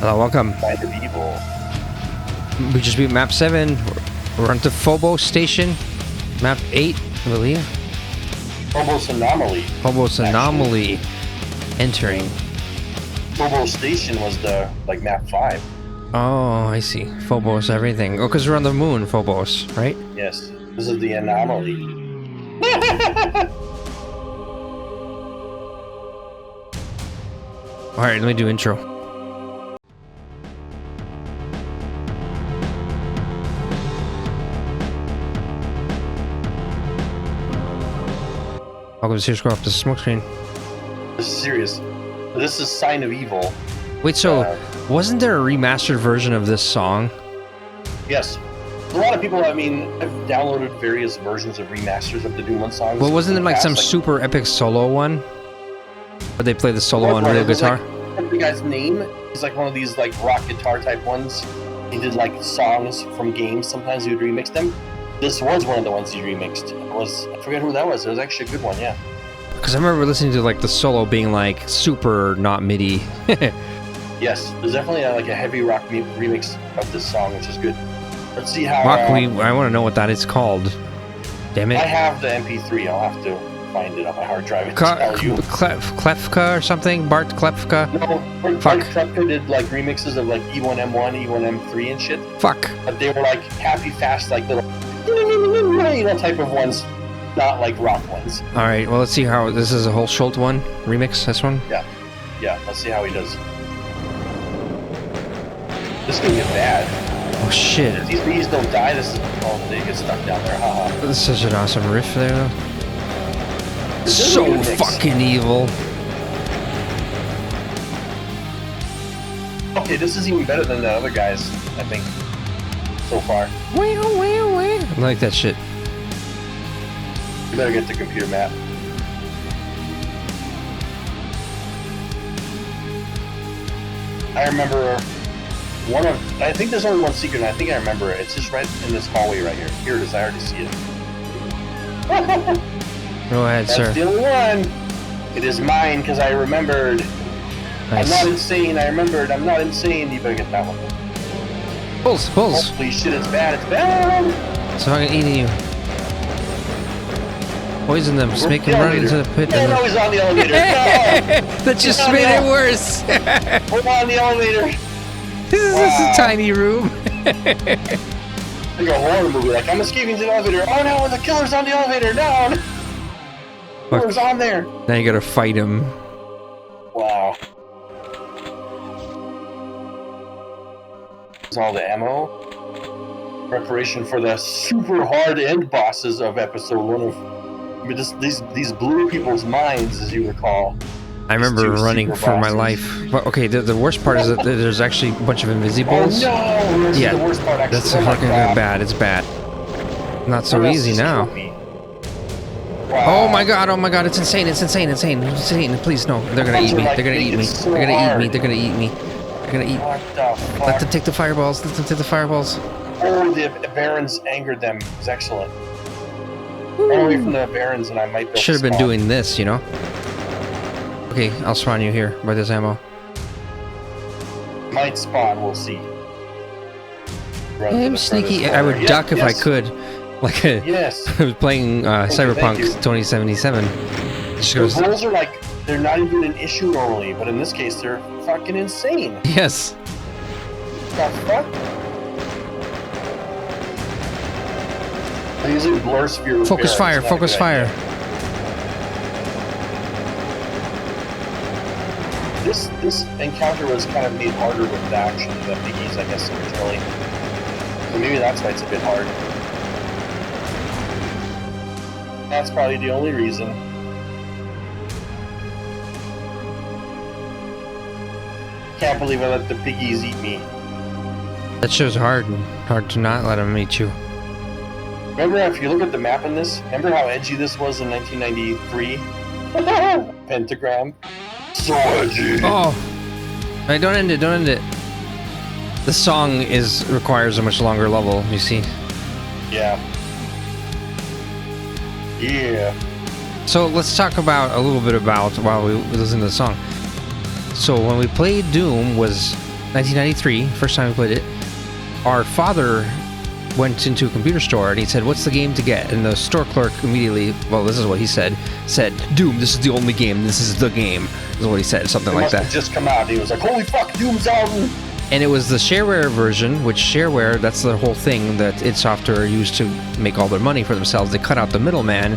Hello, welcome. Kind of evil. We just beat map 7. We're on to Phobos Station. Map 8, I believe. Phobos Anomaly. Phobos Anomaly. Entering. Phobos Station was the, like, map 5. Oh, I see. Phobos everything. Oh, because we're on the moon, Phobos, right? Yes. This is the anomaly. Alright, let me do intro. Welcome to SiRiUS CoOp. This is Smokescreen. This is serious. This is Sign of Evil. Wait, so wasn't there a remastered version of this song? Yes. A lot of people, I mean, have downloaded various versions of remasters of the Doom 1 songs. Well, wasn't it like some super epic solo one? Where they play the solo on real guitar? Like, the guy's name is like one of these like rock guitar type ones. He did like songs from games. Sometimes he would remix them. This was one of the ones he remixed. I forget who that was. It was actually a good one, yeah. Because I remember listening to like the solo being like super not MIDI. Yes, there's definitely like a heavy rock remix of this song, which is good. Let's see how. I want to know what that is called. Damn it! I have the MP3. I'll have to find it on my hard drive and tell you. Klefka or something? Bart Klefka? No, Bart Klefka did like remixes of like E1M1, E1M3 and shit. Fuck. But they were like happy, fast, like little, type of ones, not like rock ones. All right. Well, let's see how this is a hulshult one remix. This one. Yeah. Let's see how he does. This is gonna get bad. Oh shit! If these bees don't die, they get stuck down there. Haha. This is such an awesome riff there. So fucking evil. Okay, this is even better than the other guys, I think, so far. I like that shit. You better get the computer map. I remember I think there's only one secret, and I think I remember it. It's just right in this hallway right here. Here it is, I already see it. Go ahead, sir. That's the only one. It is mine, because I remembered. Nice. I'm not insane, I remembered. I'm not insane. You better get that one. Pulls. Holy shit, it's bad, it's bad! It's fucking eating you. Poison them, just make them run into the pit. No, he's on the elevator. No! That just made it worse. Hold on the elevator. This is just a tiny room. Like a horror movie, like I'm escaping to the elevator. Oh no, the killer's on the elevator. No! The killer's on there. Now you gotta fight him. Wow. That's all the ammo. Preparation for the super hard end bosses of episode 1 of. I mean, these blew people's minds, as you recall. I remember running for my life. But okay, the worst part is that there's actually a bunch of invisibles. Oh no! Yeah, the worst part, actually. that's fucking bad. It's bad. Not so easy now. Wow. Oh my god! It's insane! Please no! They're gonna eat me! They're gonna eat me! They're gonna eat me! They're gonna eat me! They're gonna eat. What the fuck? Let them take the fireballs! Let them take the fireballs! Oh, the Barons angered them. It was excellent. Run away from the Barons, and I might be able to Should have been spawn. doing this, you know. Okay, I'll spawn you here by this ammo. Might spawn, we'll see. I'm sneaky. I would duck if I could. Like I was playing Cyberpunk 2077. Just goes. The rolls are like, they're not even an issue normally, but in this case, they're fucking insane. Yes. What the fuck? They're using blur sphere. Focus fire, focus fire. This encounter was kind of made harder with the action of the piggies, I guess, originally. So maybe that's why it's a bit hard. That's probably the only reason. Can't believe I let the piggies eat me. That show's hard to not let them eat you. Remember, if you look at the map in this, remember how edgy this was in 1993? Pentagram. So edgy. Oh, hey, don't end it! The song requires a much longer level. You see? Yeah. So let's talk a little bit about while we listen to the song. So when we played Doom was 1993, first time we played it, our father went into a computer store and he said, "What's the game to get?" And the store clerk immediately, well, this is what he said, "Doom, this is the only game, this is the game," is what he said, something like that. It must have just come out, he was like, "Holy fuck, Doom's out!" And it was the shareware version, which shareware, that's the whole thing that id Software used to make all their money for themselves. They cut out the middleman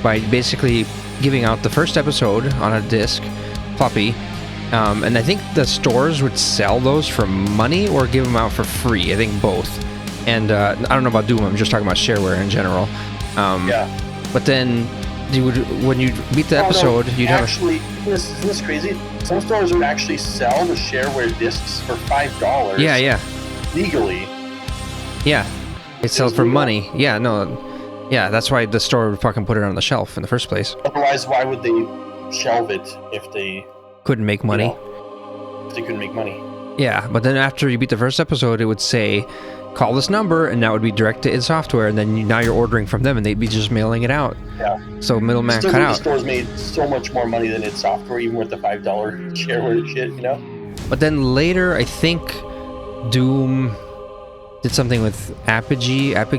by basically giving out the first episode on a disc, floppy, and I think the stores would sell those for money or give them out for free. I think both. And I don't know about Doom, I'm just talking about shareware in general. Yeah. But then you would, when you beat the episode, you'd actually, isn't this crazy? Some stores would actually sell the shareware discs for $5. Yeah, yeah. Legally. Yeah. They sell it for money. Yeah, no. Yeah, that's why the store would fucking put it on the shelf in the first place. Otherwise, why would they shelve it if they couldn't make money? If they couldn't make money. Yeah, but then after you beat the first episode, it would say, "Call this number," and that would be direct to id Software, and then now you're ordering from them, and they'd be just mailing it out. Yeah. So middleman cut out. Stores made so much more money than id Software, even with the $5 shareware shit, you know. But then later, I think Doom did something with Apogee. How do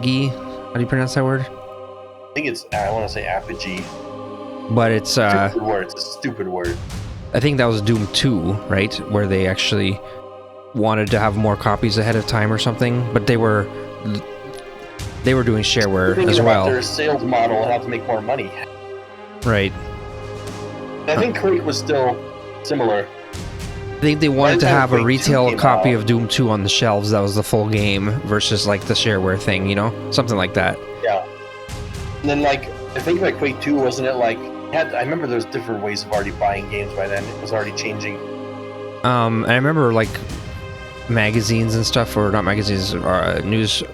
you pronounce that word? I think it's, I want to say Apogee. But it's stupid word. It's a stupid word. I think that was Doom 2, right? Where they actually wanted to have more copies ahead of time or something, but they were doing shareware as well. Their sales model and how to make more money. Right. I think Quake was still similar. I think they wanted to have a retail copy of Doom 2 on the shelves that was the full game versus like the shareware thing, you know? Something like that. Yeah. And then like, I think like Quake 2, wasn't it like, I remember there's different ways of already buying games by then. It was already changing. I remember like magazines and stuff, or not magazines, news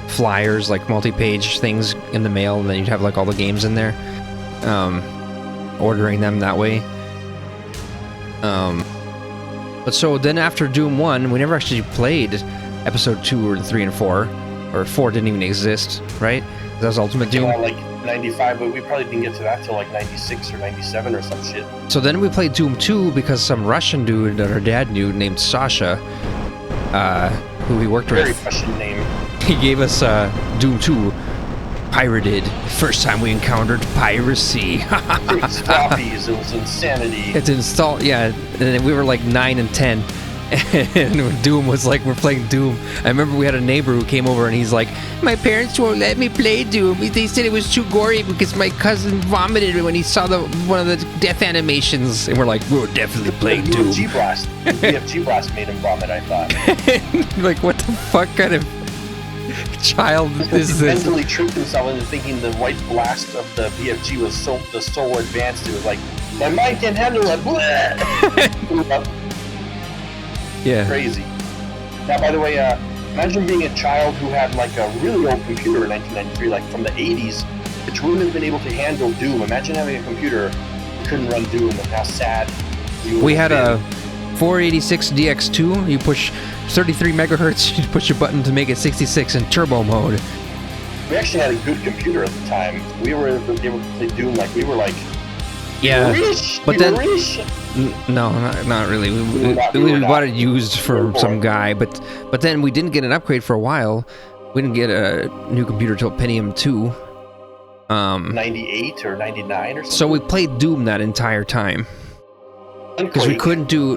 flyers, like multi-page things in the mail, and then you'd have like all the games in there. Ordering them that way. But so then after Doom 1, we never actually played episode 2 or 3 and 4, or 4 didn't even exist, right? That was Ultimate Doom. Like 95, but we probably didn't get to that till like 96 or 97 or some shit. So then we played Doom 2 because some Russian dude that our dad knew named Sasha, who he worked with. Very Russian name. He gave us Doom 2 pirated. First time we encountered piracy. 6 floppies, it was insanity. It's installed, yeah. And we were like 9 and 10. And Doom was like, we're playing Doom. I remember we had a neighbor who came over and he's like, "My parents won't let me play Doom. They said it was too gory because my cousin vomited when he saw one of the death animations." And we're like, "We're definitely playing Doom." BFG Blast made him vomit, I thought. Like, what the fuck kind of child is this? He mentally tricked himself into thinking the white blast of the BFG was so advanced. It was like, my mind can't handle it. Yeah. Crazy. Now, by the way, imagine being a child who had like a really old computer in 1993, like from the 80s, which wouldn't have been able to handle Doom. Imagine having a computer that couldn't run Doom, and how sad you would We had have a 486 DX2. You push 33 megahertz, you push a button to make it 66 in turbo mode. We actually had a good computer at the time. We were able to play Doom like we were like, yeah, but then no, not really. We bought it used from some guy, but then we didn't get an upgrade for a while. We didn't get a new computer till Pentium 2. 98 or 99 or something. So we played Doom that entire time. Because we couldn't do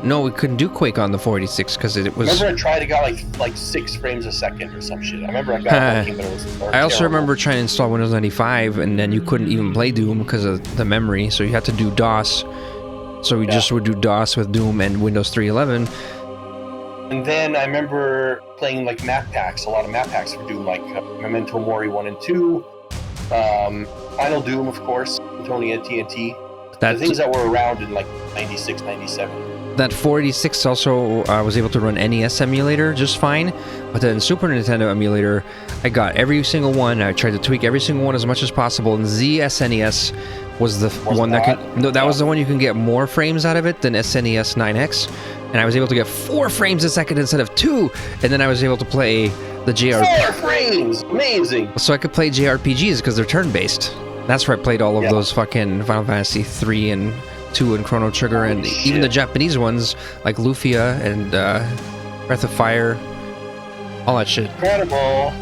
Quake on the 486 because it was. I remember I tried to got like 6 frames a second or some shit. I remember I got it, but it was. I also remember trying to install Windows 95 and then you couldn't even play Doom because of the memory, so you had to do DOS. So we just would do DOS with Doom and Windows 3.11. And then I remember playing like map packs, a lot of map packs for Doom, like Memento Mori 1 and 2, Final Doom, of course, Tony at TNT. The things that were around in like 96, 97. That 486 also was able to run NES emulator just fine, but then Super Nintendo emulator, I got every single one. I tried to tweak every single one as much as possible, and ZSNES was the one that can. No, that was the one you can get more frames out of it than SNES 9X, and I was able to get 4 frames a second instead of 2, and then I was able to play the JRPG. 4 frames, amazing. So I could play JRPGs because they're turn-based. That's where I played all of those fucking Final Fantasy 3 and 2 and Chrono Trigger, and even the Japanese ones like Lufia and Breath of Fire, all that shit. Incredible.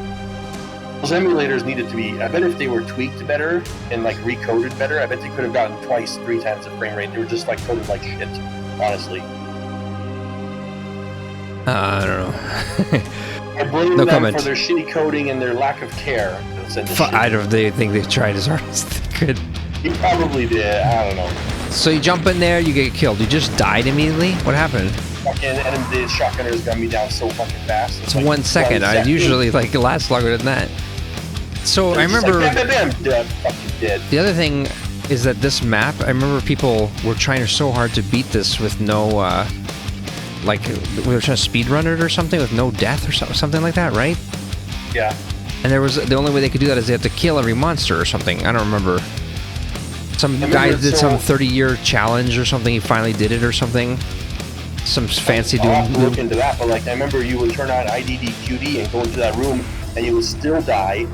Those emulators needed to be, I bet if they were tweaked better and like recoded better, I bet they could have gotten twice, 3 times the frame rate. They were just like coded like shit, honestly. I don't know. I blame them for their shitty coding and their lack of care. I don't think they tried as hard as they could. You probably did. I don't know. So you jump in there, you get killed. You just died immediately? What happened? And the shotgunners gun me down so fucking fast. It's like 1 second. I usually like it lasts longer than that. So I remember like, bam, fucking dead. The other thing is that this map, I remember people were trying so hard to beat this with no like we were trying to speedrun it or something with no death or something like that, right? Yeah. And there was the only way they could do that is they had to kill every monster or something. I don't remember. Some guy did some 30-year challenge or something. He finally did it or something. Some fancy Doom. I'll have to look into that, but like I remember you would turn on IDDQD and go into that room and you would still die.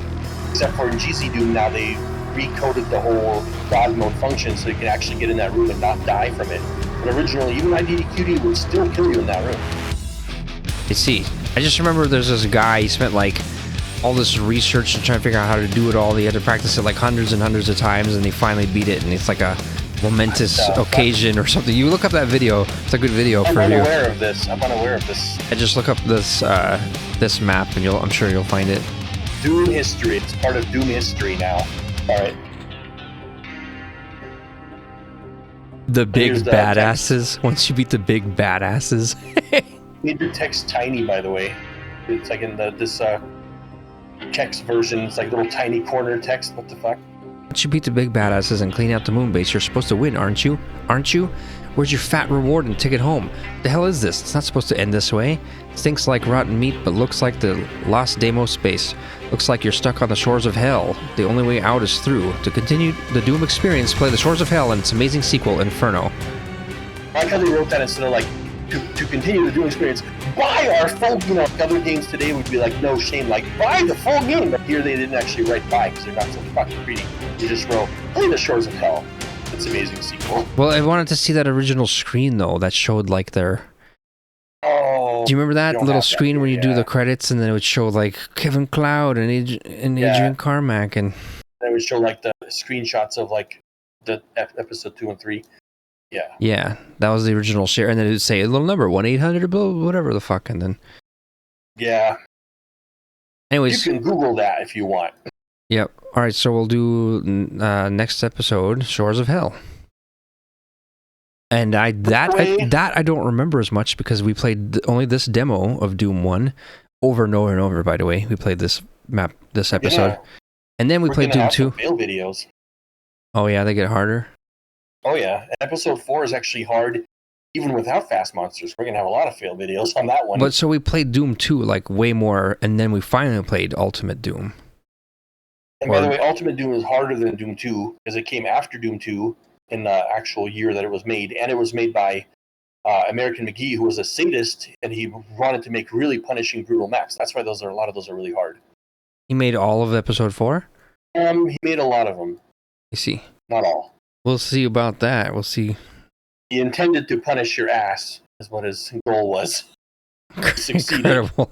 Except for in GC Doom now they recoded the whole God mode function so you can actually get in that room and not die from it. But originally, even IDDQD would still kill you in that room. I see. I just remember there's this guy, he spent like all this research to try and figure out how to do it all. He had to practice it like hundreds and hundreds of times and he finally beat it, and it's like a momentous occasion or something. You look up that video. It's a good video for you. I'm unaware of this. I just look up this this map and I'm sure you'll find it. Doom history. It's part of Doom history now. All right. The big badasses. Text. Once you beat the big badasses. Made the text tiny, by the way. It's like in this text version. It's like little tiny corner text. What the fuck? Once you beat the big badasses and clean out the moon base, you're supposed to win, aren't you? Aren't you? Where's your fat reward and ticket home? The hell is this? It's not supposed to end this way. Stinks like rotten meat, but looks like the lost Deimos space. Looks like you're stuck on the shores of hell. The only way out is through. To continue the Doom experience, play the Shores of Hell and its amazing sequel, Inferno. I like how they wrote that instead of like, to continue the Doom experience, buy our full, other games today would be like, no shame, like, buy the full game. But here they didn't actually write buy because they're not so fucking greedy. They just wrote, play the Shores of Hell. It's an amazing sequel. Well, I wanted to see that original screen, though, that showed like their... Oh, do you remember that little screen where you do the credits and then it would show like Kevin Cloud and Adrian Carmack and... It would show like the screenshots of like the episode 2 and 3. Yeah. Yeah, that was the original share, and then it would say a little number 1-800 blah, whatever the fuck, and then. Yeah. Anyways, you can Google that if you want. Yep. All right, so we'll do next episode, Shores of Hell. And I don't remember as much because we played only this demo of Doom 1 over and over and over. By the way, we played this episode, and then we played Doom 2. Fail videos. Oh yeah, they get harder. Oh yeah, and episode 4 is actually hard, even without fast monsters. We're gonna have a lot of fail videos on that one. But so we played Doom 2 like way more, and then we finally played Ultimate Doom. And by the way, Ultimate Doom is harder than Doom 2 because it came after Doom 2 in the actual year that it was made, and it was made by American McGee, who was a sadist, and he wanted to make really punishing, brutal maps. That's why a lot of those are really hard. He made all of episode 4? He made a lot of them. I see. Not all. We'll see about that. We'll see. He intended to punish your ass, is what his goal was. Succeeded. Incredible.